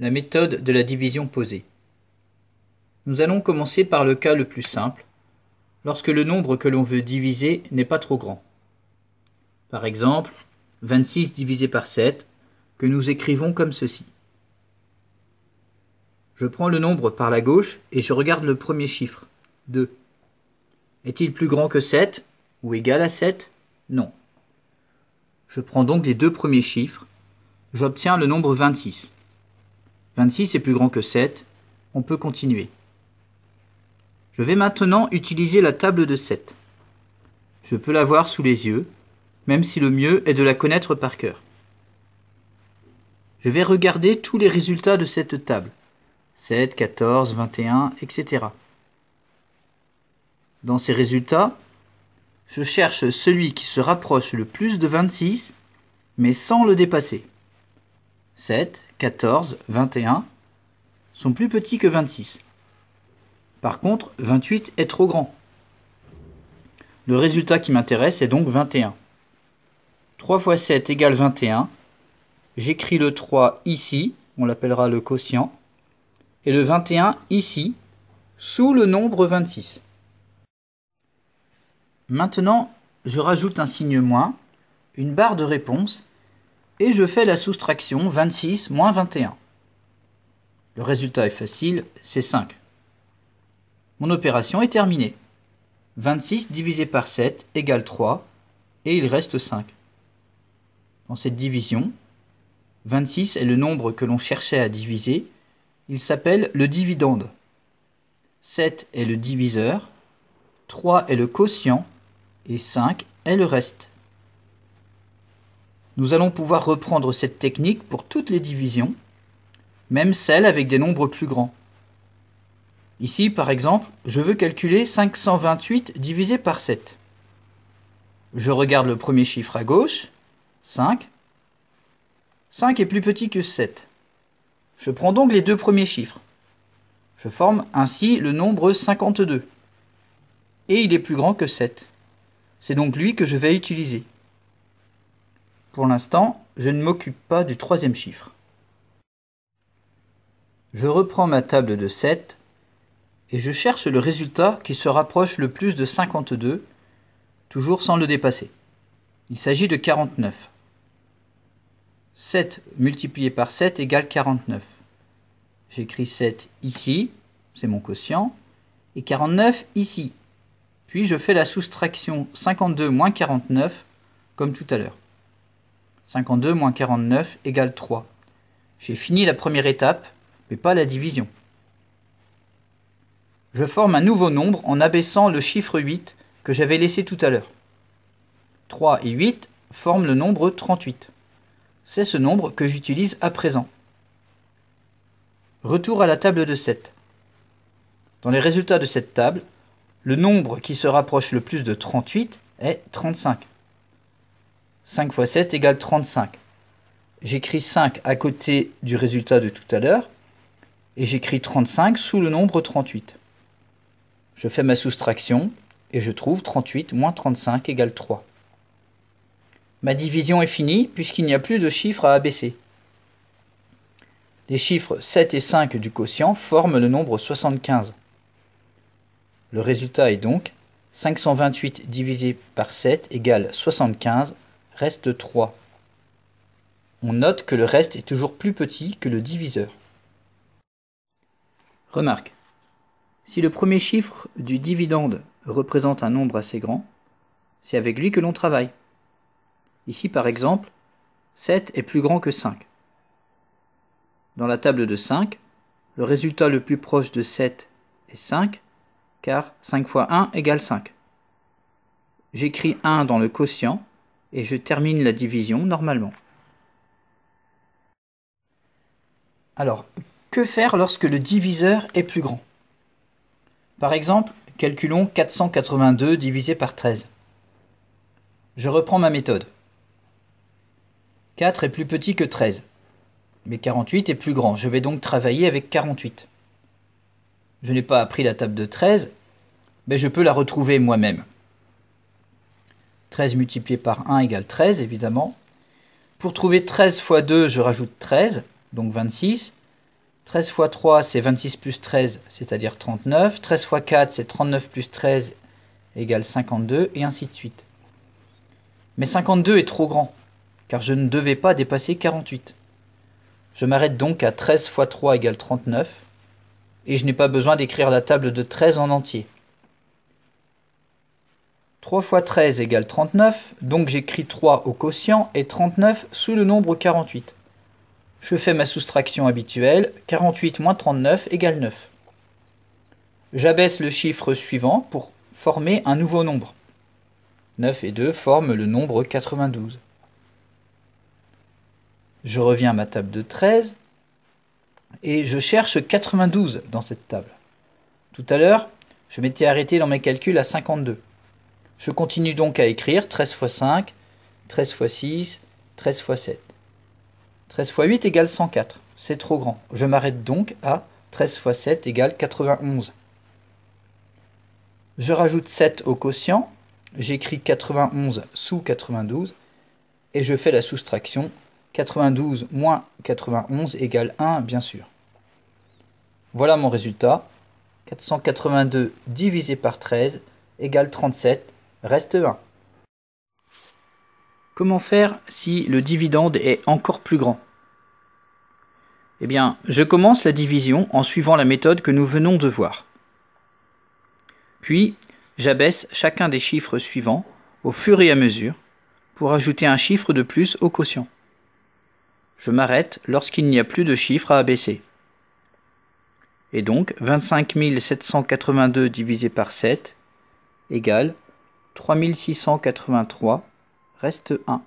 La méthode de la division posée. Nous allons commencer par le cas le plus simple, lorsque le nombre que l'on veut diviser n'est pas trop grand. Par exemple, 26 divisé par 7, que nous écrivons comme ceci. Je prends le nombre par la gauche et je regarde le premier chiffre, 2. Est-il plus grand que 7 ou égal à 7? Non. Je prends donc les deux premiers chiffres, j'obtiens le nombre 26. 26 est plus grand que 7, on peut continuer. Je vais maintenant utiliser la table de 7. Je peux la voir sous les yeux, même si le mieux est de la connaître par cœur. Je vais regarder tous les résultats de cette table. 7, 14, 21, etc. Dans ces résultats, je cherche celui qui se rapproche le plus de 26, mais sans le dépasser. 7, 14, 21 sont plus petits que 26. Par contre, 28 est trop grand. Le résultat qui m'intéresse est donc 21. 3 fois 7 égale 21. J'écris le 3 ici, on l'appellera le quotient, et le 21 ici, sous le nombre 26. Maintenant, je rajoute un signe moins, une barre de réponse, et je fais la soustraction 26 moins 21. Le résultat est facile, c'est 5. Mon opération est terminée. 26 divisé par 7 égale 3, et il reste 5. Dans cette division, 26 est le nombre que l'on cherchait à diviser, il s'appelle le dividende. 7 est le diviseur, 3 est le quotient, et 5 est le reste. Nous allons pouvoir reprendre cette technique pour toutes les divisions, même celles avec des nombres plus grands. Ici, par exemple, je veux calculer 528 divisé par 7. Je regarde le premier chiffre à gauche, 5. 5 est plus petit que 7. Je prends donc les deux premiers chiffres. Je forme ainsi le nombre 52. Et il est plus grand que 7. C'est donc lui que je vais utiliser. Pour l'instant, je ne m'occupe pas du troisième chiffre. Je reprends ma table de 7 et je cherche le résultat qui se rapproche le plus de 52, toujours sans le dépasser. Il s'agit de 49. 7 multiplié par 7 égale 49. J'écris 7 ici, c'est mon quotient, et 49 ici. Puis je fais la soustraction 52 moins 49, comme tout à l'heure. 52 moins 49 égale 3. J'ai fini la première étape, mais pas la division. Je forme un nouveau nombre en abaissant le chiffre 8 que j'avais laissé tout à l'heure. 3 et 8 forment le nombre 38. C'est ce nombre que j'utilise à présent. Retour à la table de 7. Dans les résultats de cette table, le nombre qui se rapproche le plus de 38 est 35. 5 fois 7 égale 35. J'écris 5 à côté du résultat de tout à l'heure et j'écris 35 sous le nombre 38. Je fais ma soustraction et je trouve 38 moins 35 égale 3. Ma division est finie puisqu'il n'y a plus de chiffres à abaisser. Les chiffres 7 et 5 du quotient forment le nombre 75. Le résultat est donc 528 divisé par 7 égale 75, reste 3. On note que le reste est toujours plus petit que le diviseur. Remarque, si le premier chiffre du dividende représente un nombre assez grand, c'est avec lui que l'on travaille. Ici par exemple, 7 est plus grand que 5. Dans la table de 5, le résultat le plus proche de 7 est 5, car 5 fois 1 égale 5. J'écris 1 dans le quotient et je termine la division normalement. Alors, que faire lorsque le diviseur est plus grand? Par exemple, calculons 482 divisé par 13. Je reprends ma méthode. 4 est plus petit que 13, mais 48 est plus grand. Je vais donc travailler avec 48. Je n'ai pas appris la table de 13, mais je peux la retrouver moi-même. 13 multiplié par 1 égale 13, évidemment. Pour trouver 13 fois 2, je rajoute 13, donc 26. 13 fois 3, c'est 26 plus 13, c'est-à-dire 39. 13 fois 4, c'est 39 plus 13, égale 52, et ainsi de suite. Mais 52 est trop grand, car je ne devais pas dépasser 48. Je m'arrête donc à 13 fois 3 égale 39, et je n'ai pas besoin d'écrire la table de 13 en entier. 3 fois 13 égale 39, donc j'écris 3 au quotient et 39 sous le nombre 48. Je fais ma soustraction habituelle, 48 moins 39 égale 9. J'abaisse le chiffre suivant pour former un nouveau nombre. 9 et 2 forment le nombre 92. Je reviens à ma table de 13 et je cherche 92 dans cette table. Tout à l'heure, je m'étais arrêté dans mes calculs à 52. Je continue donc à écrire 13 fois 5, 13 fois 6, 13 fois 7. 13 fois 8 égale 104. C'est trop grand. Je m'arrête donc à 13 fois 7 égale 91. Je rajoute 7 au quotient. J'écris 91 sous 92. Et je fais la soustraction. 92 moins 91 égale 1, bien sûr. Voilà mon résultat. 482 divisé par 13 égale 37, reste 1. Comment faire si le dividende est encore plus grand? Eh bien, je commence la division en suivant la méthode que nous venons de voir. Puis, j'abaisse chacun des chiffres suivants au fur et à mesure pour ajouter un chiffre de plus au quotient. Je m'arrête lorsqu'il n'y a plus de chiffres à abaisser. Et donc, 25 782 divisé par 7 égale 3683, reste 1.